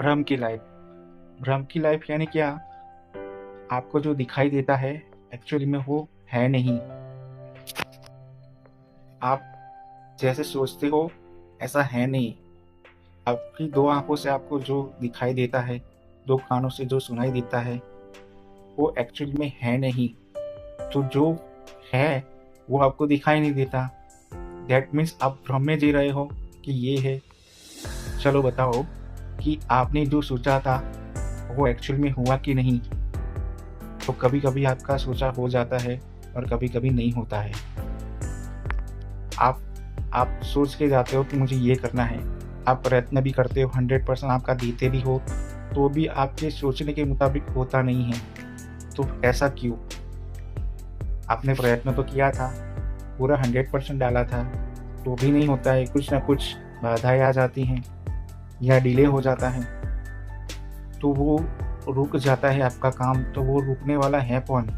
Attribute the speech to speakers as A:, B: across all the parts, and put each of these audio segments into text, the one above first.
A: भ्रम की लाइफ। भ्रम की लाइफ यानी क्या? आपको जो दिखाई देता है एक्चुअली में वो है नहीं। आप जैसे सोचते हो ऐसा है नहीं। आपकी दो आंखों से आपको जो दिखाई देता है, दो कानों से जो सुनाई देता है, वो एक्चुअली में है नहीं। तो जो है वो आपको दिखाई नहीं देता। दैट मीन्स आप भ्रम में जी रहे हो कि ये है। चलो बताओ कि आपने जो सोचा था वो एक्चुअल में हुआ कि नहीं। तो कभी कभी आपका सोचा हो जाता है और कभी कभी नहीं होता है। आप सोच के जाते हो कि मुझे ये करना है, आप प्रयत्न भी करते हो, 100% आपका देते भी हो, तो भी आपके सोचने के मुताबिक होता नहीं है। तो ऐसा क्यों? आपने प्रयत्न तो किया था, पूरा 100% डाला था, तो भी नहीं होता है। कुछ ना कुछ बाधाएं आ जाती हैं या डिले हो जाता है, तो वो रुक जाता है आपका काम। तो वो रुकने वाला है कौन?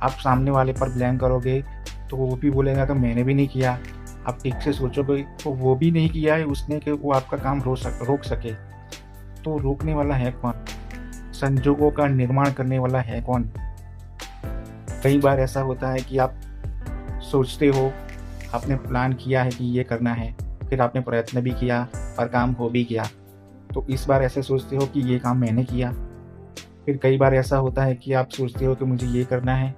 A: आप सामने वाले पर ब्लेम करोगे तो वो भी बोलेगा कि मैंने भी नहीं किया। आप ठीक से सोचोगे तो वो भी नहीं किया है उसने कि वो आपका काम रोक सके। तो रोकने वाला है कौन? संजोगों का निर्माण करने वाला है कौन? कई बार ऐसा होता है कि आप सोचते हो, आपने प्लान किया है कि ये करना है, फिर आपने प्रयत्न भी किया और काम हो भी गया। तो इस बार ऐसे सोचते हो कि ये काम मैंने किया। फिर कई बार ऐसा होता है कि आप सोचते हो कि मुझे ये करना है,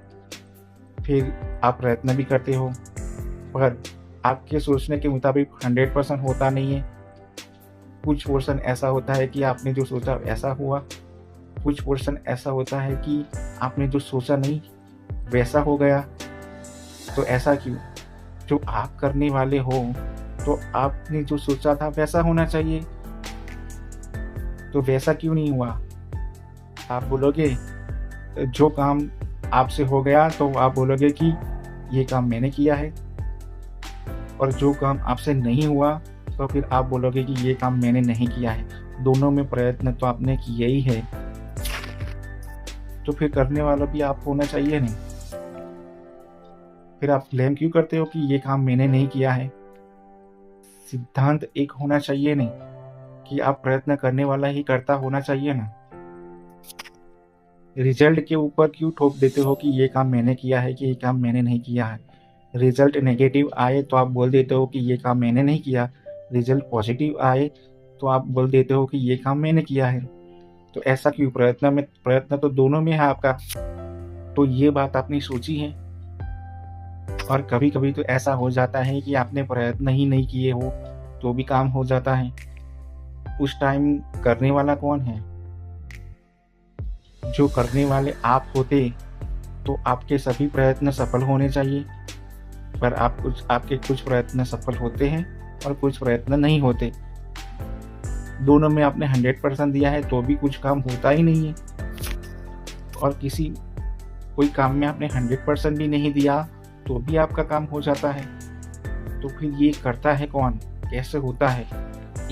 A: फिर आप प्रयत्न भी करते हो, पर आपके सोचने के मुताबिक 100% होता नहीं है। कुछ पोर्शन ऐसा होता है कि आपने जो सोचा ऐसा हुआ, कुछ पोर्शन ऐसा होता है कि आपने जो सोचा नहीं वैसा हो गया। तो ऐसा क्यों? जो आप करने वाले हो तो आपने जो सोचा था वैसा होना चाहिए, तो वैसा क्यों नहीं हुआ? आप बोलोगे जो काम आपसे हो गया तो आप बोलोगे कि ये काम मैंने किया है, और जो काम आपसे नहीं हुआ तो फिर आप बोलोगे कि ये काम मैंने नहीं किया है। दोनों में प्रयत्न तो आपने किया ही है, तो फिर करने वाला भी आप होना चाहिए नहीं। फिर आप ब्लेम क्यों करते हो कि ये काम मैंने नहीं किया है? सिद्धांत एक होना चाहिए नहीं कि आप प्रयत्न करने वाला ही करता होना चाहिए ना। रिजल्ट के ऊपर क्यों ठोक देते हो कि ये काम मैंने किया है कि ये काम मैंने नहीं किया है? रिजल्ट नेगेटिव आए तो आप बोल देते हो कि ये काम मैंने नहीं किया, रिजल्ट पॉजिटिव आए तो आप बोल देते हो कि ये काम मैंने किया है। तो ऐसा क्यों? प्रयत्न तो दोनों में है आपका। तो ये बात आपने सोची है? और कभी कभी तो ऐसा हो जाता है कि आपने प्रयत्न ही नहीं किए हो तो भी काम हो जाता है। उस टाइम करने वाला कौन है? जो करने वाले आप होते तो आपके सभी प्रयत्न सफल होने चाहिए, पर आपके कुछ प्रयत्न सफल होते हैं और कुछ प्रयत्न नहीं होते। दोनों में आपने 100% दिया है तो भी कुछ काम होता ही नहीं है, और कोई काम में आपने 100% भी नहीं दिया तो भी आपका काम हो जाता है। तो फिर ये करता है कौन? कैसे होता है?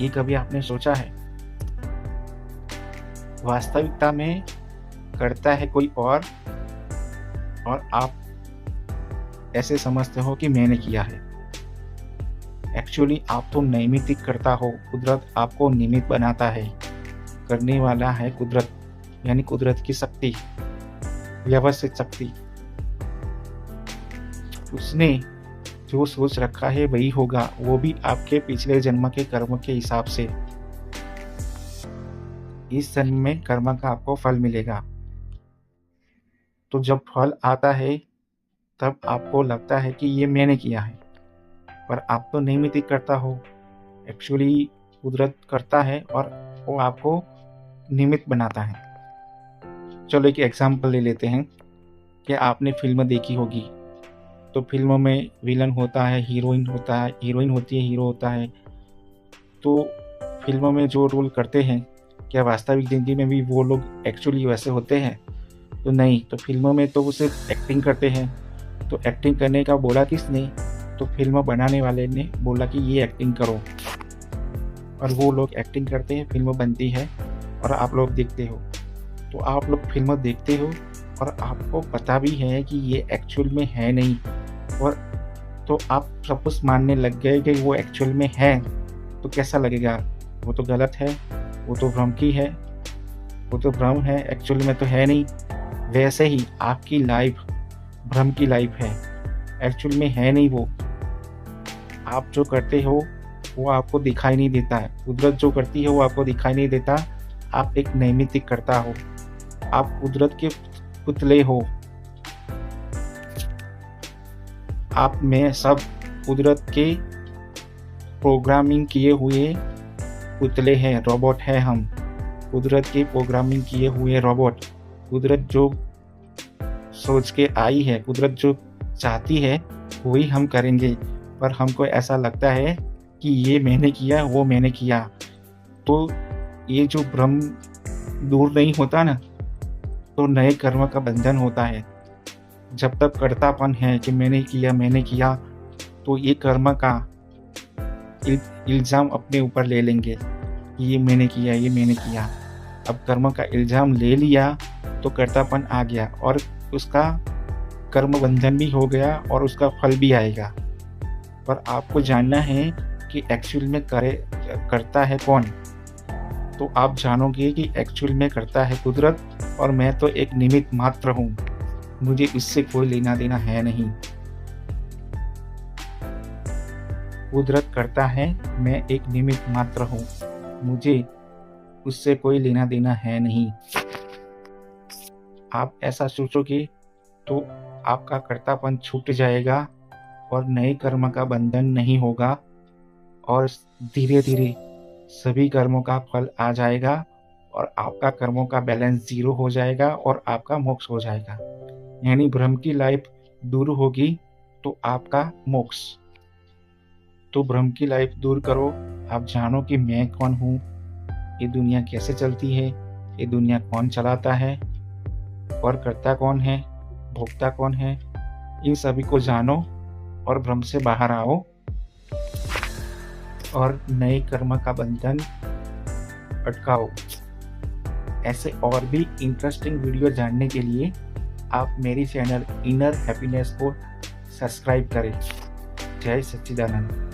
A: ये कभी आपने सोचा है? वास्तविकता में करता है कोई और आप ऐसे समझते हो कि मैंने किया है। एक्चुअली आप तो नैमित्तिक करता हो, कुदरत आपको निमित्त बनाता है। करने वाला है कुदरत, यानी कुदरत की शक्ति, व्यवस्थित शक्ति। उसने जो सोच रखा है वही होगा, वो भी आपके पिछले जन्म के कर्म के हिसाब से। इस जन्म में कर्म का आपको फल मिलेगा। तो जब फल आता है तब आपको लगता है कि ये मैंने किया है, पर आप तो नैमित्तिक करता हो। एक्चुअली कुदरत करता है और वो आपको निमित्त बनाता है। चलो एक एग्जाम्पल ले लेते हैं कि आपने फिल्म देखी होगी, तो फिल्मों में विलन होता है, हीरोइन होती है, हीरो होता है। तो फिल्मों में जो रोल करते हैं, क्या वास्तविक ज़िंदगी में भी वो लोग एक्चुअली वैसे होते हैं? तो नहीं। तो फिल्मों में तो वो सिर्फ एक्टिंग करते हैं। तो एक्टिंग करने का बोला किसने? तो फिल्म बनाने वाले ने बोला कि ये एक्टिंग करो, और वो लोग एक्टिंग करते हैं, फिल्म बनती है और आप लोग देखते हो। तो आप लोग फिल्म देखते हो और आपको पता भी है कि ये एक्चुअल में है नहीं, और तो आप सपोज मानने लग गए कि वो एक्चुअल में है। तो कैसा लगेगा? वो तो गलत है। वो तो भ्रम की है, वो तो भ्रम है, एक्चुअल में तो है नहीं। वैसे ही आपकी लाइफ भ्रम की लाइफ है, एक्चुअल में है नहीं वो। आप जो करते हो वो आपको दिखाई नहीं देता है, कुदरत जो करती है वो आपको दिखाई नहीं देता। आप एक नैमित्तिक करता हो, आप कुदरत के पुतले हो। आप में सब कुदरत के प्रोग्रामिंग किए हुए पुतले हैं, रोबोट हैं हम, कुदरत के प्रोग्रामिंग किए हुए रोबोट। कुदरत जो सोच के आई है, कुदरत जो चाहती है वही हम करेंगे। पर हमको ऐसा लगता है कि ये मैंने किया, वो मैंने किया। तो ये जो भ्रम दूर नहीं होता ना, तो नए कर्म का बंधन होता है। जब तक कर्तापन है कि मैंने किया, तो ये कर्म का इल्ज़ाम अपने ऊपर ले लेंगे कि ये मैंने किया। अब कर्म का इल्ज़ाम ले लिया तो कर्तापन आ गया और उसका कर्म बंधन भी हो गया और उसका फल भी आएगा। पर आपको जानना है कि एक्चुअल में करता है कौन। तो आप जानोगे कि एक्चुअल में करता है कुदरत और मैं तो एक निमित्त मात्र हूँ, मुझे इससे कोई लेना देना है नहीं। कुदरत करता है, मैं एक निमित्त मात्र हूँ, मुझे उससे कोई लेना देना है नहीं। आप ऐसा सोचोगे तो आपका कर्तापन छूट जाएगा और नए कर्म का बंधन नहीं होगा और धीरे धीरे सभी कर्मों का फल आ जाएगा और आपका कर्मों का बैलेंस 0 हो जाएगा और आपका मोक्ष हो जाएगा। यानी भ्रम की लाइफ दूर होगी तो आपका मोक्ष। तो भ्रम की लाइफ दूर करो, आप जानो कि मैं कौन हूँ, ये दुनिया कैसे चलती है, ये दुनिया कौन चलाता है और करता कौन है, भोगता कौन है। इन सभी को जानो और भ्रम से बाहर आओ और नए कर्म का बंधन अटकाओ। ऐसे और भी इंटरेस्टिंग वीडियो जानने के लिए आप मेरी चैनल इनर हैप्पीनेस को सब्सक्राइब करें। जय सच्चिदानंद।